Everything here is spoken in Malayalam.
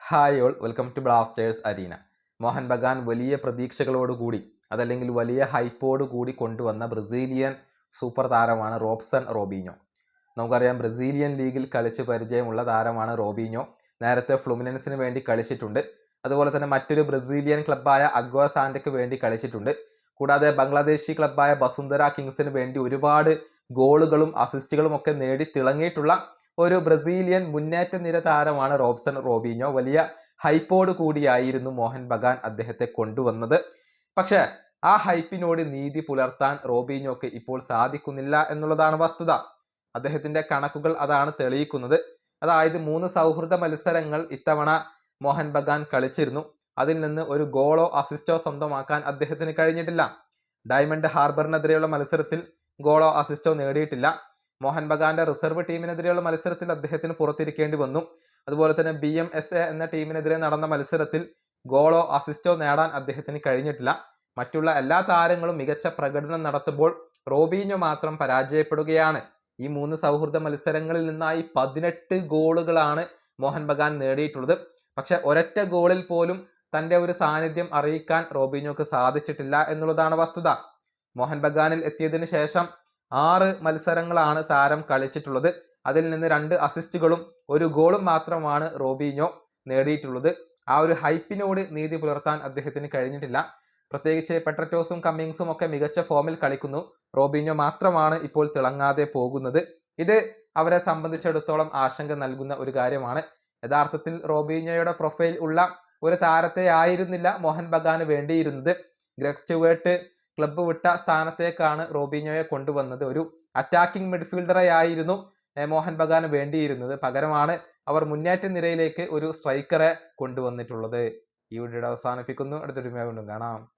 Hi all welcome to Blasters arena. Mohun Bagan വലിയ പ്രതീക്ഷകളോടുകൂടി അതല്ലെങ്കിൽ വലിയ ഹൈപ്പോടുകൂടി കൊണ്ടുവന്ന ബ്രസീലിയൻ സൂപ്പർ താരമാണ് റോബ്സൺ റോബീഞ്ഞോ. നമുക്കറിയാം ബ്രസീലിയൻ ലീഗിൽ കളിച്ച് പരിചയമുള്ള താരമാണ് റോബീഞ്ഞോ. നേരത്തെ ഫ്ലുമിനൻസിന് വേണ്ടി കളിച്ചിട്ടുണ്ട്. അതുപോലെ തന്നെ മറ്റൊരു ബ്രസീലിയൻ ക്ലബ്ബായ അഗ്വ സാൻഡയ്ക്ക് വേണ്ടി കളിച്ചിട്ടുണ്ട്. കൂടാതെ ബംഗ്ലാദേശി ക്ലബ്ബായ ബസുന്ധര കിങ്സിന് വേണ്ടി ഒരുപാട് ഗോളുകളും അസിസ്റ്റുകളും ഒക്കെ നേടി തിളങ്ങിയിട്ടുള്ള ഒരു ബ്രസീലിയൻ മുന്നേറ്റ നിര താരമാണ് റോബ്സൺ റോബീഞ്ഞോ. വലിയ ഹൈപ്പോട് കൂടിയായിരുന്നു മോഹൻ ബഗാൻ അദ്ദേഹത്തെ കൊണ്ടുവന്നത്. പക്ഷേ ആ ഹൈപ്പിനോട് നീതി പുലർത്താൻ റോബീഞ്ഞോക്ക് ഇപ്പോൾ സാധിക്കുന്നില്ല എന്നുള്ളതാണ് വസ്തുത. അദ്ദേഹത്തിന്റെ കണക്കുകൾ അതാണ് തെളിയിക്കുന്നത്. അതായത് 3 സൗഹൃദ മത്സരങ്ങൾ ഇത്തവണ മോഹൻ ബഗാൻ കളിച്ചിരുന്നു. അതിൽ നിന്ന് ഒരു ഗോളോ അസിസ്റ്റോ സ്വന്തമാക്കാൻ അദ്ദേഹത്തിന് കഴിഞ്ഞിട്ടില്ല. ഡയമണ്ട് ഹാർബറിനെതിരെയുള്ള മത്സരത്തിൽ ഗോളോ അസിസ്റ്റോ നേടിയിട്ടില്ല. മോഹൻ ബഗാന്റെ റിസർവ് ടീമിനെതിരെയുള്ള മത്സരത്തിൽ അദ്ദേഹത്തിന് പുറത്തിരിക്കേണ്ടി വന്നു. അതുപോലെ തന്നെ BMSA എന്ന ടീമിനെതിരെ നടന്ന മത്സരത്തിൽ ഗോളോ അസിസ്റ്റോ നേടാൻ അദ്ദേഹത്തിന് കഴിഞ്ഞിട്ടില്ല. മറ്റുള്ള എല്ലാ താരങ്ങളും മികച്ച പ്രകടനം നടത്തുമ്പോൾ റോബീഞ്ഞോ മാത്രം പരാജയപ്പെടുകയാണ്. ഈ 3 സൗഹൃദ മത്സരങ്ങളിൽ നിന്നായി 18 ഗോളുകളാണ് മോഹൻ ബഗാൻ നേടിയിട്ടുള്ളത്. പക്ഷെ ഒരൊറ്റ ഗോളിൽ പോലും തന്റെ ഒരു സാന്നിധ്യം അറിയിക്കാൻ റോബീഞ്ഞോക്ക് സാധിച്ചിട്ടില്ല എന്നുള്ളതാണ് വസ്തുത. മോഹൻ ബഗാനിൽ എത്തിയതിനു ശേഷം 6 മത്സരങ്ങളാണ് താരം കളിച്ചിട്ടുള്ളത്. അതിൽ നിന്ന് 2 അസിസ്റ്റുകളും 1 ഗോളും മാത്രമാണ് റോബീഞ്ഞോ നേടിയിട്ടുള്ളത്. ആ ഒരു ഹൈപ്പിനോട് നീതി പുലർത്താൻ അദ്ദേഹത്തിന് കഴിഞ്ഞിട്ടില്ല. പ്രത്യേകിച്ച് പെട്രറ്റോസും കമ്മിങ്സും ഒക്കെ മികച്ച ഫോമിൽ കളിക്കുന്നു. റോബീഞ്ഞോ മാത്രമാണ് ഇപ്പോൾ തിളങ്ങാതെ പോകുന്നത്. ഇത് അവരെ സംബന്ധിച്ചിടത്തോളം ആശങ്ക നൽകുന്ന ഒരു കാര്യമാണ്. യഥാർത്ഥത്തിൽ റോബീഞ്ഞോയുടെ പ്രൊഫൈൽ ഉള്ള ഒരു താരത്തെ ആയിരുന്നില്ല മോഹൻ ബഗാന് വേണ്ടിയിരുന്നത്. ഗ്രെഗ് സ്റ്റുവേർട്ട് ക്ലബ്ബ് വിട്ട സ്ഥാനത്തേക്കാണ് റോബീഞ്ഞോയെ കൊണ്ടുവന്നത്. ഒരു അറ്റാക്കിംഗ് മിഡ്ഫീൽഡറെ ആയിരുന്നു മോഹൻ ബഗാന് വേണ്ടിയിരുന്നത്. പകരമാണ് അവർ മുന്നേറ്റ നിരയിലേക്ക് ഒരു സ്ട്രൈക്കറെ കൊണ്ടുവന്നിട്ടുള്ളത്. ഈ വീഡിയോ അവസാനിപ്പിക്കുന്നു. അടുത്തൊരു വീണ്ടും കാണാം.